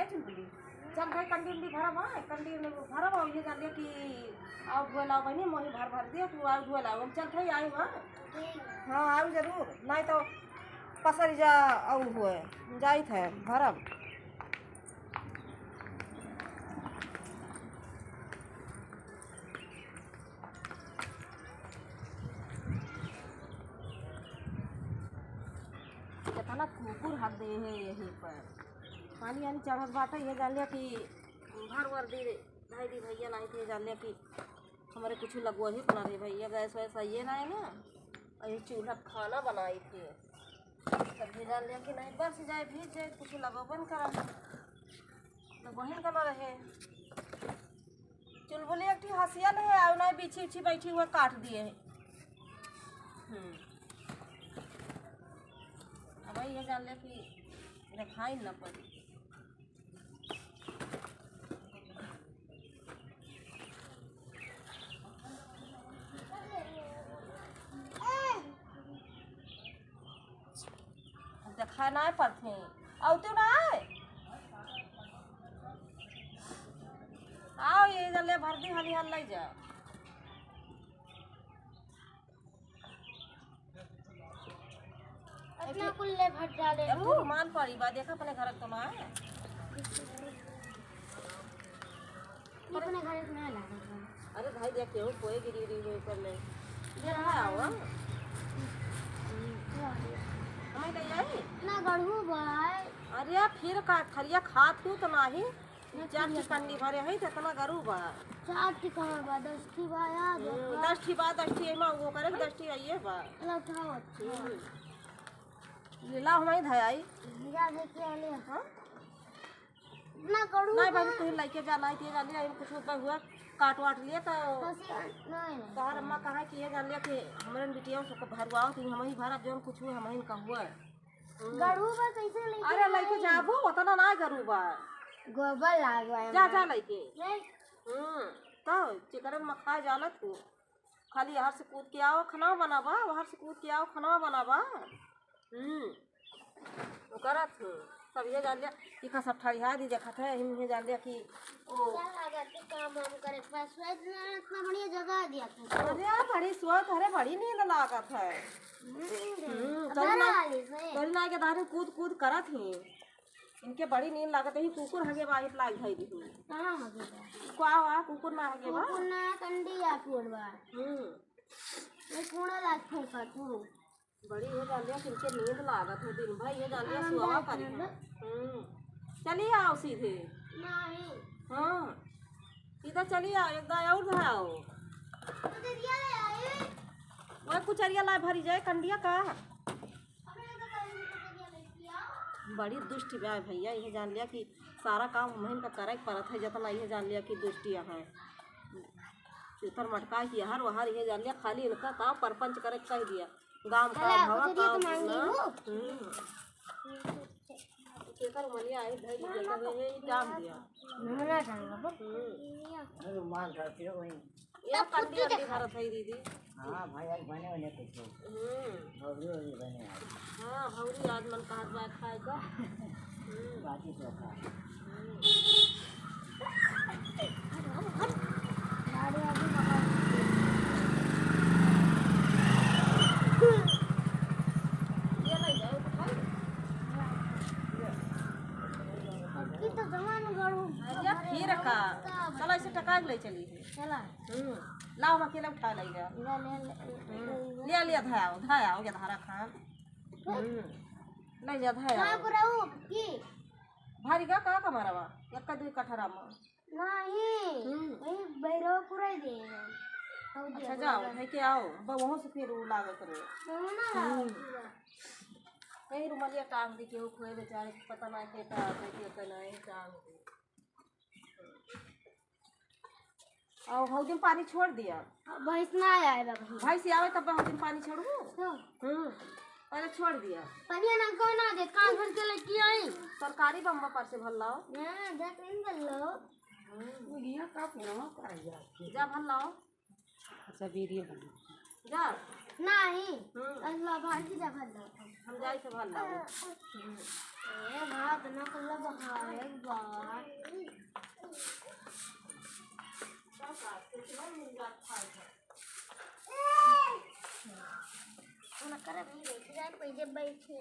ए चुलबुली चल भाई कंडी उंडी भरब है कंडी भरब और ये जान लिया कि आओ धुए लाओ बहनी मोही भर दिया तू आओ धुए लाओ चल भाई आई हाँ हाँ आओ जरूर नहीं तो पसर जा आओ हुए जाई थे भरब ना कुकुर हाथ दे है यही पर पानी आनी चढ़त बाटे ये जान लिया कि भर वर दी भाई दी भैया नहीं थे जान लिया कि हमारे कुछ लगवा ही बना रहे भैया गैस वैसा ये ना है ना यही चूल्हा खाना बनाई थी तब भी जान लिया कि नहीं बस जाए भी जाए कुछ लगोबन करा लगवाही करना रहे चुलबुली एक हंसिया नहीं है और नहीं बीछी उछी बैठी हुआ काट दिए है भाई ये जान ले कि रखाई न पड़ी देखा ना पड़ते आओ तो ना आओ ये जान ले भर दी हली हल ले जा अपना कुल्ले भर डाले तू मान पड़ी बा देखा अपने घर तो ना है अपने घर में लगा अरे भाई देख क्यों कोई गिरी गिरी कर ले ये रहा आओ हमें ले आई ना गढ़ू भाई अरे फिर का खरिया खात हूँ तो नहीं चार की कंडी भरे है तो इतना गरू बा चार की कहाँ बा 10 की बा याद 10 की बात 10 की में वो करे 10 की आइए बा चलो उठाओ अच्छा लीला हमारी धयाई जा देख के ले हां ना गढ़ू नहीं भाई तू लेके जाना है जान लिया कुछ ऊपर हुआ काट वाट लिए तो नहीं तोहर अम्मा कहा कि ये जान लिया कि हमरे बिटिया सबको भरवाओ तो हम ही भरा जोन कुछ हुआ हम ही का हुआ गढ़ू बा कैसे ले अरे लेके जाबो उतना ना करू बा गोबर लागवा जा जा लेके तो चिकन में खा जाला तू खाली हर से कूद के आओ खाना बनावा हर से कूद के आओ खाना बनावा वो करत सब ये जान लिया कि का सब ठड़िया दी देखत है हम ये जान लिया कि ओ लागत काम हम करे पास इतना बढ़िया जगह दिया था अरे बड़ी सुअत अरे बड़ी नींद लागत है चल ना के दारे कूद कूद करत ही इनके बड़ी नींद लागत है कुकुर हगे बाहित लाग भाई दी कहां हगे को आ कुकुर ना हगे बा कुकुर ना कंडी आ फोड़वा ये कोड़ा लाग फेंका तू बड़ी ये जान लिया इनके नींद लागत है दिन भाई ये जान लिया सुआ करी चलिए आओ सीधे नहीं हां सीधा चलिए आओ एक दाया और आओ तो दे दिया ले आए वो कुचरिया ला भरी जाए कंडिया का बड़ी दुष्ट ब्याह भैया ये जान लिया कि सारा काम महीन का करे परत है जितना ये जान लिया कि दुष्टिया है चूतर मटका की हर वहार ये जान लिया खाली इनका काम परपंच करे कह दिया गांव का भवा का चेकर मलिया आई धई देता है जाम दिया ना जाऊंगा अरे मान करते हो वही ये कंडी अंडी भारत है दीदी हां भाई आज बने होने कुछ भौरी बने हां भौरी आज मन कहत बा खाएगा बाकी चोखा गाड़ी आगे ये नहीं जाए तो खाई की तो जवान गढ़ू अरे फिर का चलो इसे टका ले चली चला लाओ हम अकेले उठा लेगा लिया लिया धाया हो गया धारा खान नहीं जा धाया कहां पर रहू की भारी का का मारवा एक का दुई कठरा में नहीं वही बैरो पुराई दे अच्छा जाओ है के आओ वहां से फिर लागत रहे ना कहीं रुमालिया टांग दी केहू खोए बेचारे पता ना के का के नहीं टांग दी और हौ दिन पानी छोड़ दिया भैंस ना आए बाबू भाई से आवे तब हौ दिन पानी छोड़ू पहले छोड़ दिया पानी ना को ना दे कान भर के लेके आई सरकारी बम्बा पर से भर लाओ ना देख इन गल्लो ये का पूरा कर जा भर लाओ अच्छा वीडियो बना जा नहीं अल्लाह भाजी जा भर लो हम जाई से भर लाओ ए भात ना कल्ला बहा एक बार करे पहले बैठे